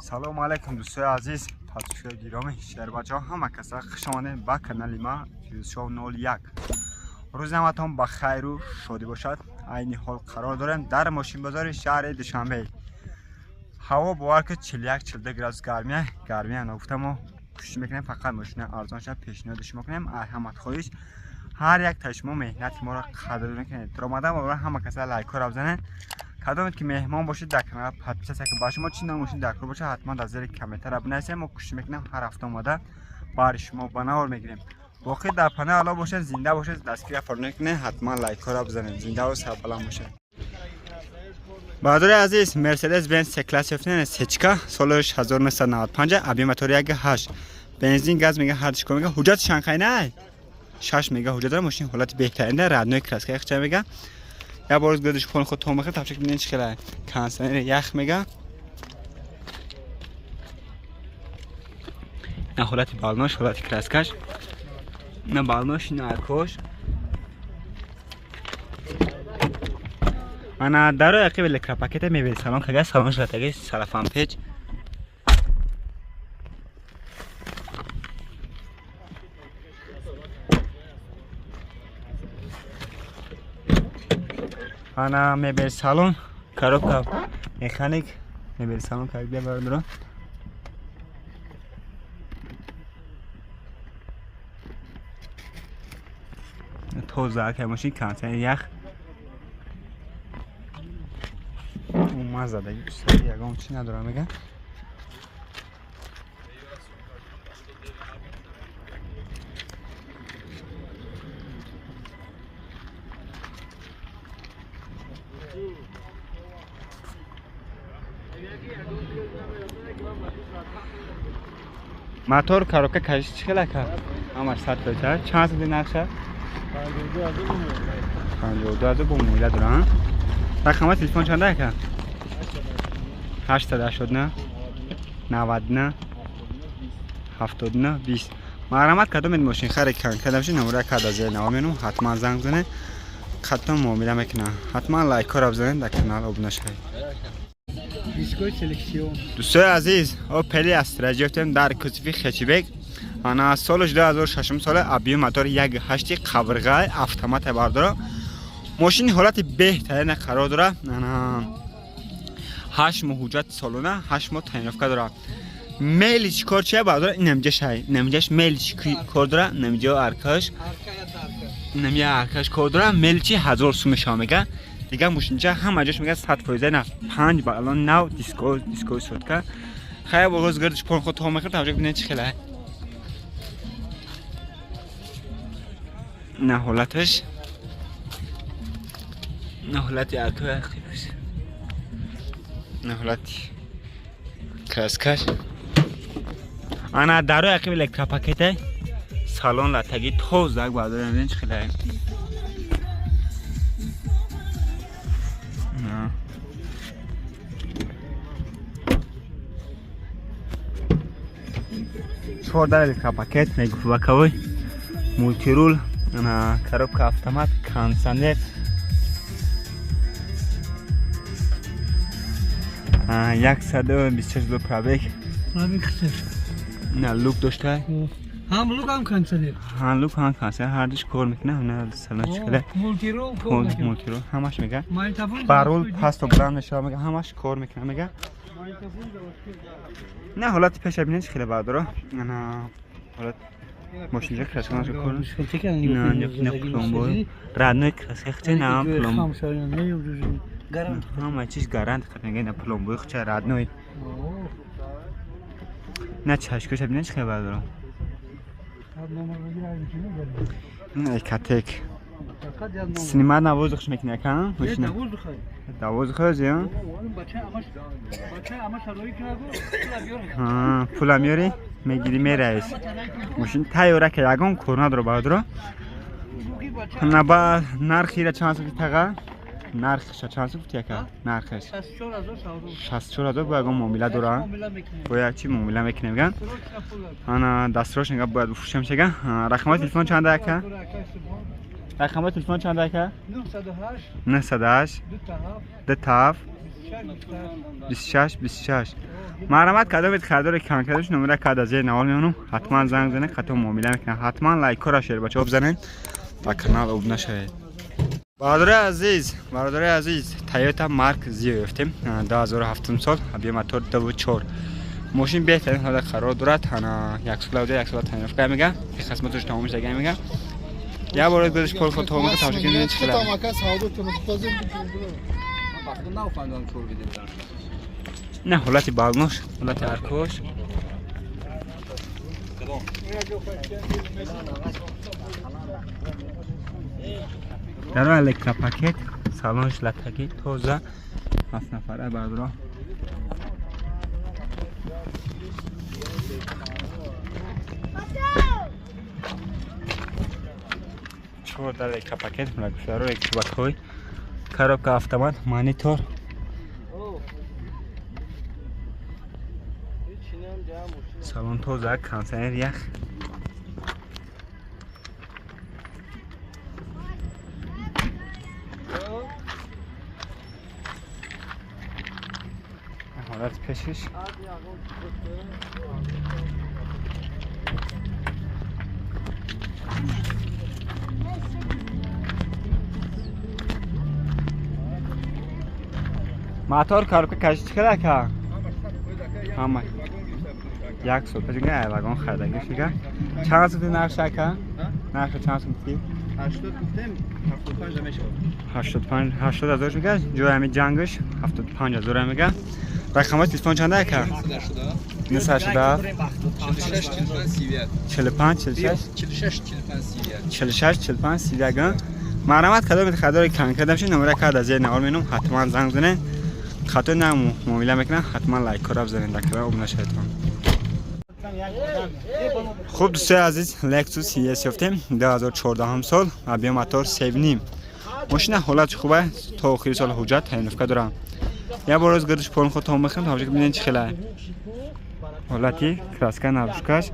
سلام علیکم دوستای عزیز، پادشاه گرامی، شهر بچه ها همه کسا خوش آمدین به کانال ما فیروزشاه 01. روز همتون بخیر و شادی باشد. عین حال قرار داریم در ماشین بازار شهر دوشنبه. هوا باور که 41-42 گراد گرمیه نگفتم و کوشش میکنیم فقط ماشین ارزانش پیشنهادش میکنیم. احمد خواهش هر یک تشما مهنت ما را قدر کنید. در اومدن و همه کسا لایک ها بزنید. کدامید که مهمان باشید در کانال پادشاه که با شما چی نموشین در کار باشه حتما در زیر کامنت ابونه هستیم. ما کوشش میکنیم هر هفته اومده برای شما بنار میگیریم. واقعا در پناه علا باشه، زنده باشه، دستگیر فرنه کنه، حتما لایک را بزنید. زنده و سربلند باشه. بهادر عزیز، مرسدس بنز سی کلاس افتین سچکا سالش 1995 ابی موتور 1.8 بنزین گاز میگه هرچی میگه حجت شانخای نه 6 میگه حجت ماشین حالت بهترین رادنوی کراسکای خچ میگه یا باز گردش خون خود تو میخه تفشک ببینید چقدر کانسر یخ میگه نه حالت بالنوش حالت کراسکاش نه بالنوش نه آرکوش انا دارو عقب الکترا پاکت میبینید سلام که سلامش راتگی سلفان پیج انا میبینید سالن کاروکا مکانیک میبینید سالن کاری بردارم توزیع که ماشین کانتین یخ اون مزه دیگه دوستی یکم چی ندارم میگم موتور کاروکا کاش چقدر کرد امر 100 پیچه چند سال نقشه 52 از با مویله دارن رقم تلفن چنده که 889 99 79 20 مرحمت کدام این ماشین خرید کدامش نمره کد از نامینو حتما زنگ بزنید خطم معامله میکنه حتما لایک را بزنید در کانال ابونه شوید دوستای عزیز اوپل استرا گرفتم در کوچفی خچیبک انا سالش 2006 ساله ابی موتور 1.8 قبرغه اتومات برداره ماشین حالت بهترین قرار داره انا 8 ماه حجت سالونه 8 ماه تنفکه داره میل چیکار چیه برداره نمیجش میل چیکار داره نمیجا ارکش نمیجا ارکش کار داره میل چی 1000 سوم شامگه دیگه ماشین جا همه جاش میگه 100% نه 5 با الان نو دیسکو شد که خیلی باز گردش پون خود هم میخواد توجه ببینید چه خیلی نه حالتش نه حالتی ارکو اخیرش نه حالتی کراسکاش انا دارو عقب الکترا پاکت سالن لاتگی توز داگ بردار نمیدین چه خیلی چهار در الکترا پاکت میگفت وکوی مولتی رول انا کاروبکا اتومات کانسنر 126 دو پرابیک نه لوک داشته هم لوک هم کانسنر لوک هم کانسنر هر دوش کار میکنه نه سلام چکله مولتی رول همش میگه بارول پاست و بلند نشا میگه همش کار میکنه میگه نه حالت پیش بینش خیلی برداره انا حالت ماشین جا کراسکانش کار نه پلمبوی رادنوی کراسک چه نه پلمبوی همه چیز گارانت کنه نه پلمبوی چه رادنوی نه چشکش بینش خیلی برداره نه کاتک سینما نواز خش میکنه کن ماشین نواز خواهی ها پولا میاری میگیری میره ماشین تایوره که یکم کرونا داره برداره نه با نرخی را چند سفت تقا نرخش چند سفت یکه نرخش 64,000 باید معامله داره باید چی معامله میکنه میگن انا دستراش نگاه باید بفروشم شگه رقم تلفن چنده که رقم تلفن چنده که 908 2 تاف 26 مرحمت کدام خریدار کم کردش نمره کد از نوال میونم حتما زنگ بزنید خطا معامله میکنم حتما لایک و شیر بچه‌ها بزنید و کانال عضو نشید. برادر عزیز تویوتا مارک زیو گرفتیم 2007 سال ابی موتور 24 ماشین بهترین حالت قرار دارد انا یک سال بوده یک سال تعریف میگم خدمتش تمامش دیگه میگم یا بار گذشت پول خود تمام تماشا کنید چه خبره نه حالت بالنوش حالت ارکوش در الکترا پاکت سالنش لطکی توزه 7 نفره بردارا چهار در الکترا پاکت ملکشارو یک بکوی کاروبکا автомат مانیتور سالن توزه کانسنر یخ حالت پیشش موتور کارو کاش چیکار که همه یک سال پیش گه واگن خریدگیش دیگه چند سال نرخ که نرخ چند سال 80 گفتم 75 میشه 80,000 میگه جو همین جنگش 75,000 میگه رقمش تلفن چنده که 45 32 مرحمت کدام خدار کم کردم شد نمره کد از نوال مینم حتما زنگ بزنید خاطر نمو معامله میکنن حتما لایک کار بزنید در کانال عضو نشید. خوب دوستای عزیز لکسوس ES گرفتیم 2014 سال ابی موتور 7.5 ماشین حالت خوبه تا آخر سال حجت تعریف دارم یا بار از گردش پول خود تمام میخوام تا ببینید چه خلاصه حالتی کراسکا نروشکاش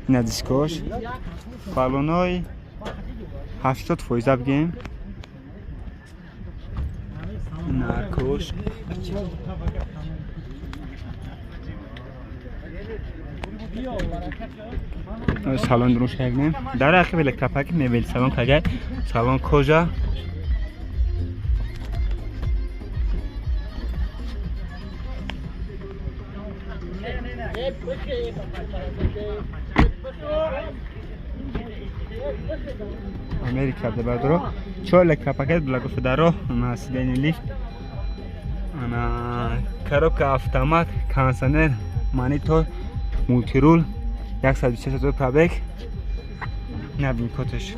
ندیسکوش بالونای 80% بگیم نارکوش سالن دروش کردیم در عقب الکترا پاک میویل سالن کجا سالن کجا امریکا ده بردارو چه الکترا پاکت بلاگو فدارو ناسیدنی لیفت انا کاروبکا автомат کانسنر مانیتور مولتیرول 126,000 پرابگ نبین کتش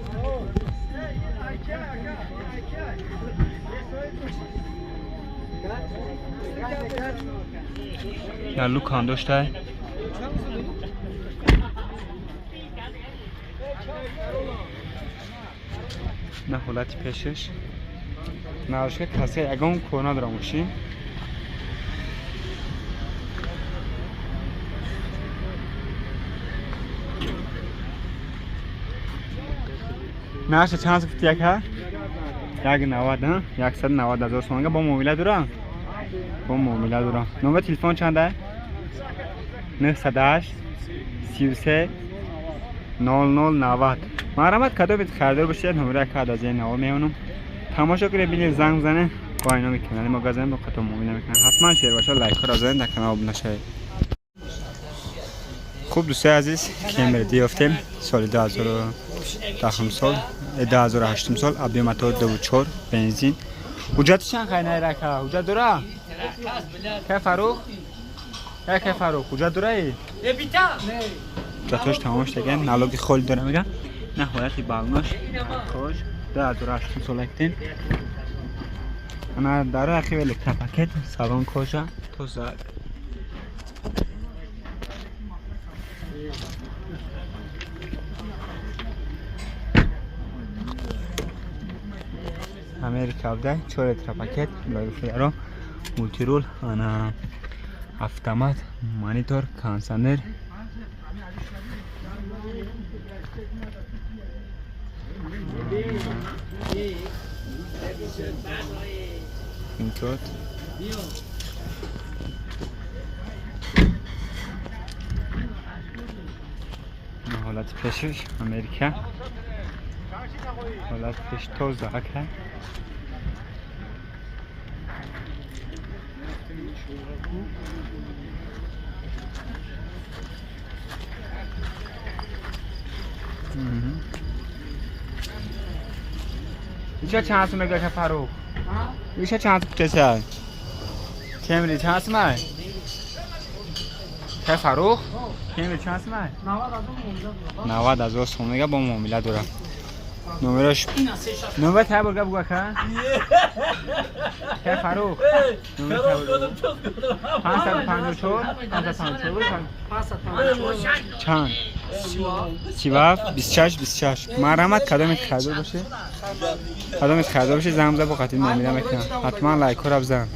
یا لوکان داشته نه حالتی پیشش نوشته کسی اگه کرونا دارم باشیم ناشه چند سفت یک ها؟ یک 90 ها؟ 190,000 سومنگه با معامله دارم؟ با معامله دارم نمبر تلفن چنده؟ 908 33 0090 مرحمت کدام خریدار باشید نمره کد از این نوال میمونم تماشا کنید ببینید زنگ زنه با اینا میکنن مغازه با خطا معامله میکنن حتما شیر باشه لایک کار بزنید در کانال عضو نشید. خوب دوستای عزیز کیمبردی گفتیم سال 2010 سال 2008 سال ابی موتور 24 بنزین حجت چند خیلی رکه حجت داره که فروخ که فروخ حجت داره حجتش تمامش دیگه نالوگی خول داره میگن نه حالتی بالناش خوش 2008 سال اکتین انا داره اخی الکترا پاکت سالن کجا تو زد امریکا بوده 4 الکترا پاکت لایو فیرو مولتیرول انا автомат مانیتور کانسنر این کد حالت پیشش امریکا حالت پیش توز دقیقه اینجا چند هست مگه که فاروق اینجا چند هست کسی کمری چند هست مای که فاروق کمری چند هست مای 90,000 سومه با معامله دارم نمرش نمره تا بگو بگو که فاروق نمره تا بگو 554 چند 37 26 مرحمت کدامت خریده باشه زنگ بزن با خاطر معامله میکنم حتما لایک رو بزن